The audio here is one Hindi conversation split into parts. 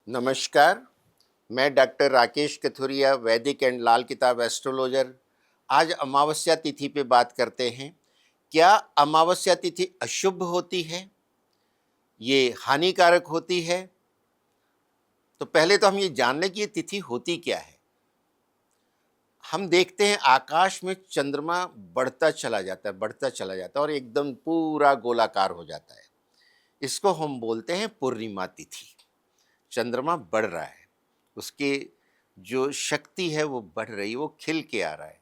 नमस्कार। मैं डॉक्टर राकेश कथुरिया, वैदिक एंड लाल किताब एस्ट्रोलॉजर। आज अमावस्या तिथि पे बात करते हैं। क्या अमावस्या तिथि अशुभ होती है? ये हानिकारक होती है? तो पहले तो हम ये जान लें कि ये तिथि होती क्या है। हम देखते हैं आकाश में चंद्रमा बढ़ता चला जाता है, बढ़ता चला जाता है और एकदम पूरा गोलाकार हो जाता है। इसको हम बोलते हैं पूर्णिमा तिथि। चंद्रमा बढ़ रहा है, उसके जो शक्ति है वो बढ़ रही है, वो खिल के आ रहा है।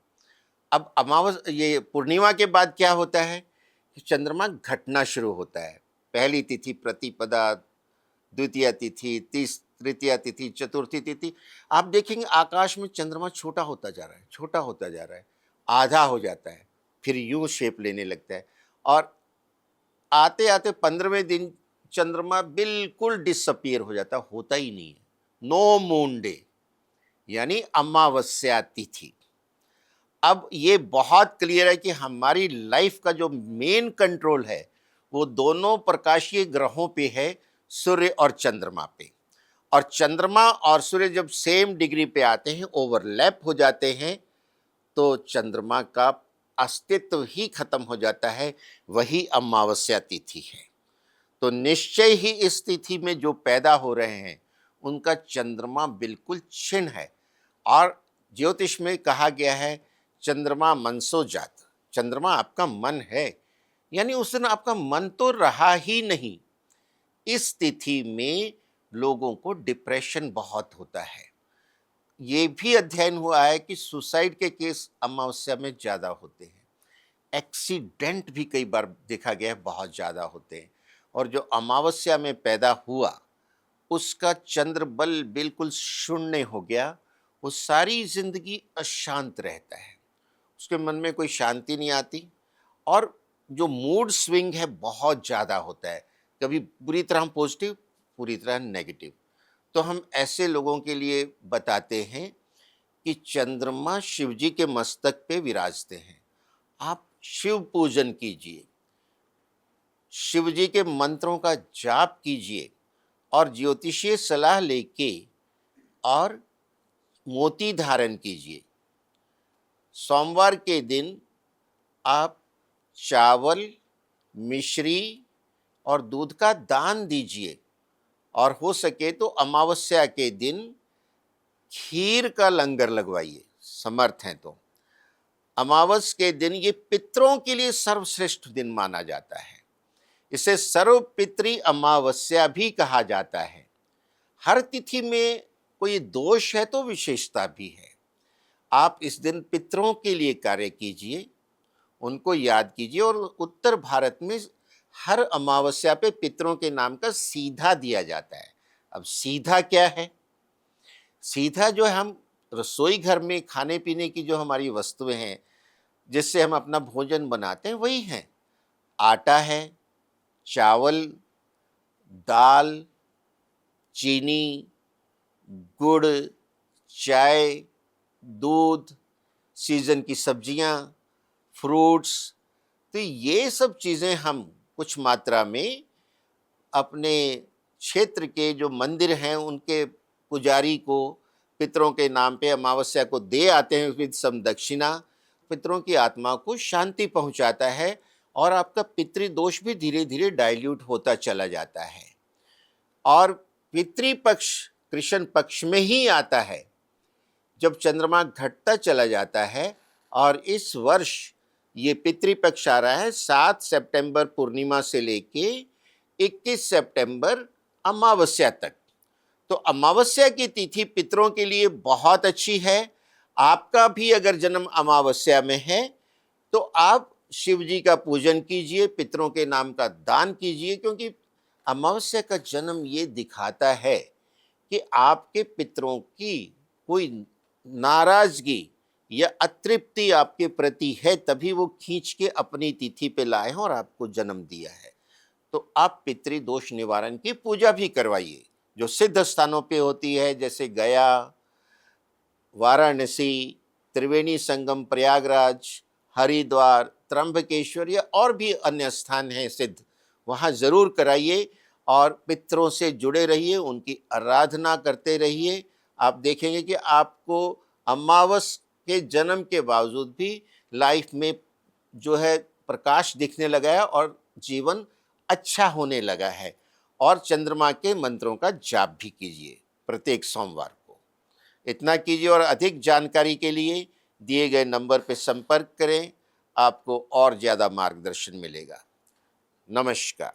अब ये पूर्णिमा के बाद क्या होता है कि चंद्रमा घटना शुरू होता है। पहली तिथि प्रतिपदा, द्वितीय तिथि, तृतीय तिथि, चतुर्थी तिथि। आप देखेंगे आकाश में चंद्रमा छोटा होता जा रहा है, छोटा होता जा रहा है, आधा हो जाता है, फिर यूं शेप लेने लगता है और आते आते 15वें दिन चंद्रमा बिल्कुल डिसअपियर हो जाता, होता ही नहीं है। नो मून डे यानी अमावस्या तिथि। अब ये बहुत क्लियर है कि हमारी लाइफ का जो मेन कंट्रोल है वो दोनों प्रकाशीय ग्रहों पे है, सूर्य और चंद्रमा पे। और चंद्रमा और सूर्य जब सेम डिग्री पे आते हैं, ओवरलैप हो जाते हैं, तो चंद्रमा का अस्तित्व ही खत्म हो जाता है। वही अमावस्या तिथि है। तो निश्चय ही इस तिथि में जो पैदा हो रहे हैं उनका चंद्रमा बिल्कुल क्षीण है। और ज्योतिष में कहा गया है चंद्रमा मनसो जात। चंद्रमा आपका मन है, यानी उस दिन आपका मन तो रहा ही नहीं। इस तिथि में लोगों को डिप्रेशन बहुत होता है। ये भी अध्ययन हुआ है कि सुसाइड के केस अमावस्या में ज़्यादा होते हैं। एक्सीडेंट भी कई बार देखा गया है बहुत ज़्यादा होते हैं। और जो अमावस्या में पैदा हुआ उसका चंद्र बल बिल्कुल शून्य हो गया, वो सारी जिंदगी अशांत रहता है, उसके मन में कोई शांति नहीं आती और जो मूड स्विंग है बहुत ज़्यादा होता है। कभी पूरी तरह पॉजिटिव, पूरी तरह नेगेटिव। तो हम ऐसे लोगों के लिए बताते हैं कि चंद्रमा शिव जी के मस्तक पे विराजते हैं। आप शिव पूजन कीजिए, शिव जी के मंत्रों का जाप कीजिए और ज्योतिषीय सलाह लेके और मोती धारण कीजिए। सोमवार के दिन आप चावल, मिश्री और दूध का दान दीजिए और हो सके तो अमावस्या के दिन खीर का लंगर लगवाइए, समर्थ हैं तो। अमावस के दिन ये पितरों के लिए सर्वश्रेष्ठ दिन माना जाता है। इसे सर्वपितृ अमावस्या भी कहा जाता है। हर तिथि में कोई दोष है तो विशेषता भी है। आप इस दिन पितरों के लिए कार्य कीजिए, उनको याद कीजिए। और उत्तर भारत में हर अमावस्या पे पितरों के नाम का सीधा दिया जाता है। अब सीधा क्या है? सीधा जो है हम रसोई घर में खाने पीने की जो हमारी वस्तुएं हैं जिससे हम अपना भोजन बनाते हैं वही हैं। आटा है, चावल, दाल, चीनी, गुड़, चाय, दूध, सीजन की सब्जियां, फ्रूट्स। तो ये सब चीज़ें हम कुछ मात्रा में अपने क्षेत्र के जो मंदिर हैं उनके पुजारी को पितरों के नाम पे अमावस्या को दे आते हैं विद सम दक्षिणा। पितरों की आत्मा को शांति पहुंचाता है और आपका पितृदोष भी धीरे धीरे डाइल्यूट होता चला जाता है। और पितृपक्ष कृष्ण पक्ष में ही आता है जब चंद्रमा घटता चला जाता है। और इस वर्ष ये पितृपक्ष आ रहा है 7 सितंबर पूर्णिमा से लेके 21 सितंबर अमावस्या तक। तो अमावस्या की तिथि पितरों के लिए बहुत अच्छी है। आपका भी अगर जन्म अमावस्या में है तो आप शिव जी का पूजन कीजिए, पितरों के नाम का दान कीजिए, क्योंकि अमावस्या का जन्म ये दिखाता है कि आपके पितरों की कोई नाराजगी या अतृप्ति आपके प्रति है, तभी वो खींच के अपनी तिथि पे लाए हैं और आपको जन्म दिया है। तो आप पितृदोष निवारण की पूजा भी करवाइए जो सिद्ध स्थानों पे होती है, जैसे गया, वाराणसी, त्रिवेणी संगम प्रयागराज, हरिद्वार, त्र्यंबकेश्वर या और भी अन्य स्थान हैं सिद्ध, वहाँ ज़रूर कराइए। और पितरों से जुड़े रहिए, उनकी आराधना करते रहिए। आप देखेंगे कि आपको अमावस के जन्म के बावजूद भी लाइफ में जो है प्रकाश दिखने लगा है और जीवन अच्छा होने लगा है। और चंद्रमा के मंत्रों का जाप भी कीजिए प्रत्येक सोमवार को। इतना कीजिए और अधिक जानकारी के लिए दिए गए नंबर पर संपर्क करें, आपको और ज़्यादा मार्गदर्शन मिलेगा। नमस्कार।